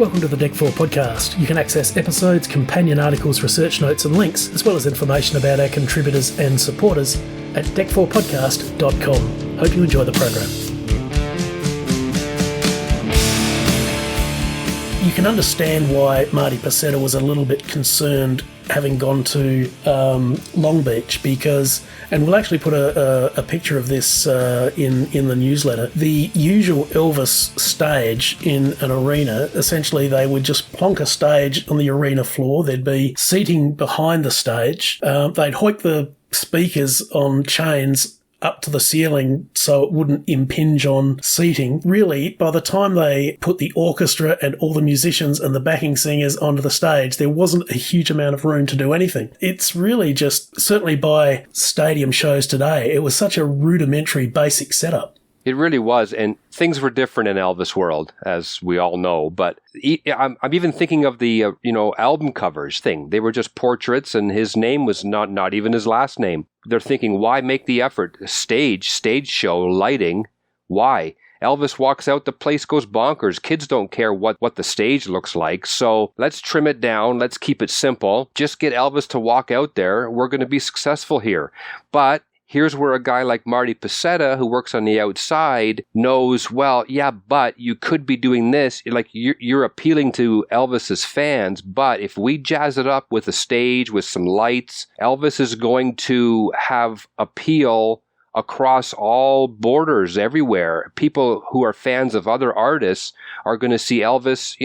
Welcome to the DEC4 podcast. You can access episodes, companion articles, research notes and links, as well as information about our contributors and supporters at DEC4podcast.com. Hope you enjoy the program. You can understand why Marty Pasetta was a little bit concerned having gone to Long Beach because, and we'll actually put a picture of this in the newsletter, the usual Elvis stage in an arena, essentially they would just plonk a stage on the arena floor. There'd be seating behind the stage. They'd hoik the speakers on chains up to the ceiling so it wouldn't impinge on seating. Really, by the time they put the orchestra and all the musicians and the backing singers onto the stage, there wasn't a huge amount of room to do anything. It's really just, certainly by stadium shows today, it was such a rudimentary basic setup. It really was, and things were different in Elvis world, as we all know. But I'm even thinking of the album covers thing. They were just portraits, and his name was not even his last name. They're thinking, why make the effort? Stage show, lighting. Why? Elvis walks out, the place goes bonkers. Kids don't care what the stage looks like. So let's trim it down. Let's keep it simple. Just get Elvis to walk out there. We're going to be successful here. But here's where a guy like Marty Pasetta, who works on the outside, knows, well, yeah, but you could be doing this. Like you're appealing to Elvis's fans, but if we jazz it up with a stage, with some lights, Elvis is going to have appeal across all borders everywhere. People who are fans of other artists are going to see Elvis,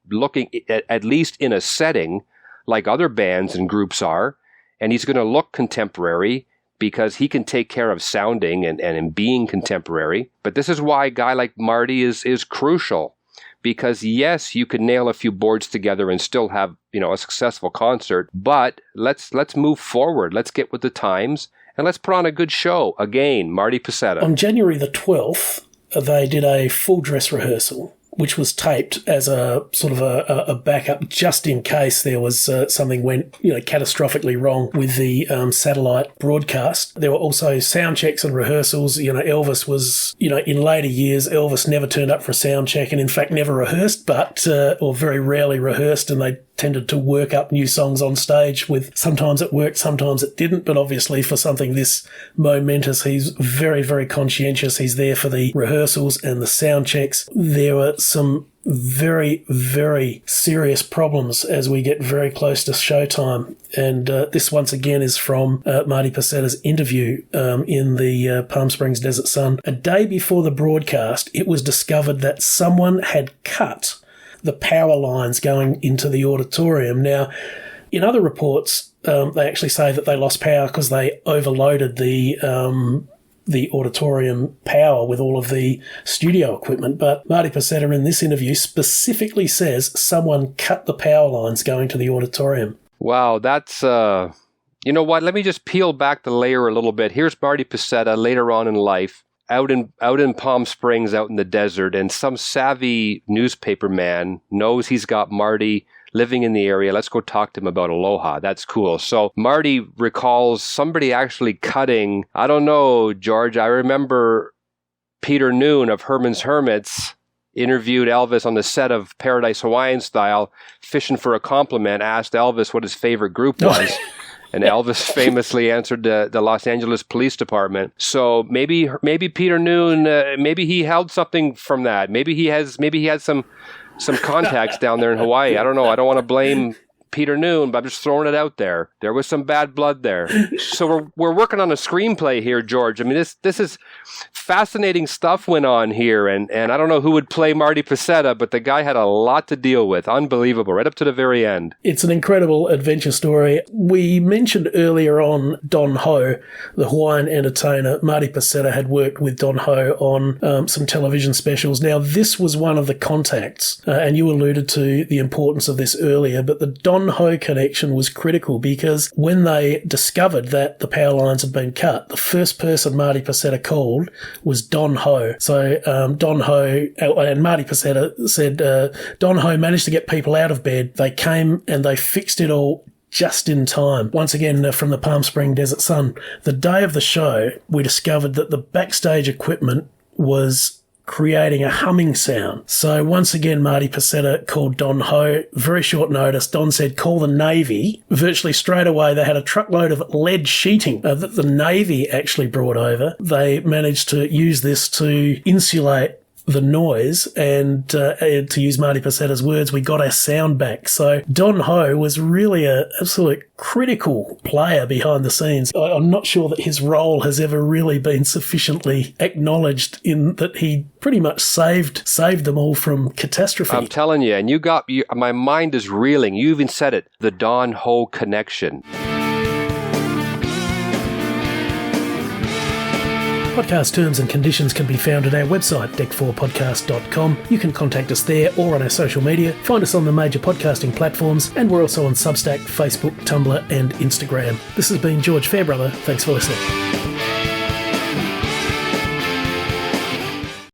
looking at least in a setting like other bands and groups are, and he's going to look contemporary, because he can take care of sounding and being contemporary. But this is why a guy like Marty is crucial. Because yes, you could nail a few boards together and still have, a successful concert, but let's move forward. Let's get with the times and let's put on a good show. Again, Marty Pasetta. On January the 12th, they did a full dress rehearsal, which was taped as a sort of a backup just in case there was something went catastrophically wrong with the satellite broadcast. There were also sound checks and rehearsals. Elvis was, in later years, Elvis never turned up for a sound check and in fact never rehearsed, or very rarely rehearsed, and they tended to work up new songs on stage with sometimes it worked, sometimes it didn't, but obviously for something this momentous, he's very, very conscientious. He's there for the rehearsals and the sound checks. There were some very, very serious problems as we get very close to showtime. And this once again is from Marty Pasetta's interview in the Palm Springs Desert Sun. A day before the broadcast, it was discovered that someone had cut the power lines going into the auditorium. Now, in other reports, they actually say that they lost power because they overloaded the auditorium power with all of the studio equipment. But Marty Pasetta in this interview specifically says someone cut the power lines going to the auditorium. Wow, that's, you know what? Let me just peel back the layer a little bit. Here's Marty Pasetta later on in life, out in Palm Springs, out in the desert, and some savvy newspaper man knows he's got Marty living in the area. Let's go talk to him about Aloha. That's cool. So Marty recalls somebody actually cutting, I don't know, George, I remember Peter Noon of Herman's Hermits interviewed Elvis on the set of Paradise Hawaiian Style, fishing for a compliment, asked Elvis what his favorite group was. And Elvis famously answered the Los Angeles Police Department. So maybe Peter Noon, maybe he held something from that. Maybe he had some contacts down there in Hawaii. I don't know. I don't want to blame Peter Noon, but I'm just throwing it out there. There was some bad blood there. So we're working on a screenplay here, George. I mean, this is fascinating stuff went on here, and I don't know who would play Marty Pasetta, but the guy had a lot to deal with. Unbelievable, right up to the very end. It's an incredible adventure story. We mentioned earlier on Don Ho, the Hawaiian entertainer. Marty Pasetta had worked with Don Ho on some television specials. Now, this was one of the contacts, and you alluded to the importance of this earlier, but the Don Ho connection was critical because when they discovered that the power lines had been cut, the first person Marty Pasetta called was Don Ho. So Don Ho, and Marty Pasetta said Don Ho managed to get people out of bed. They came and they fixed it all just in time. Once again, from the Palm Springs Desert Sun, the day of the show, we discovered that the backstage equipment was creating a humming sound. So once again, Marty Pasetta called Don Ho. Very short notice. Don said, call the Navy. Virtually straight away, they had a truckload of lead sheeting that the Navy actually brought over. They managed to use this to insulate the noise, and to use Marty Pacetta's words, we got our sound back. So Don Ho was really an absolute critical player behind the scenes. I'm not sure that his role has ever really been sufficiently acknowledged, in that he pretty much saved them all from catastrophe. I'm telling you, and my mind is reeling. You even said it, the Don Ho connection. Podcast terms and conditions can be found at our website, DEC4podcast.com. You can contact us there or on our social media. Find us on the major podcasting platforms, and we're also on Substack, Facebook, Tumblr, and Instagram. This has been George Fairbrother. Thanks for listening.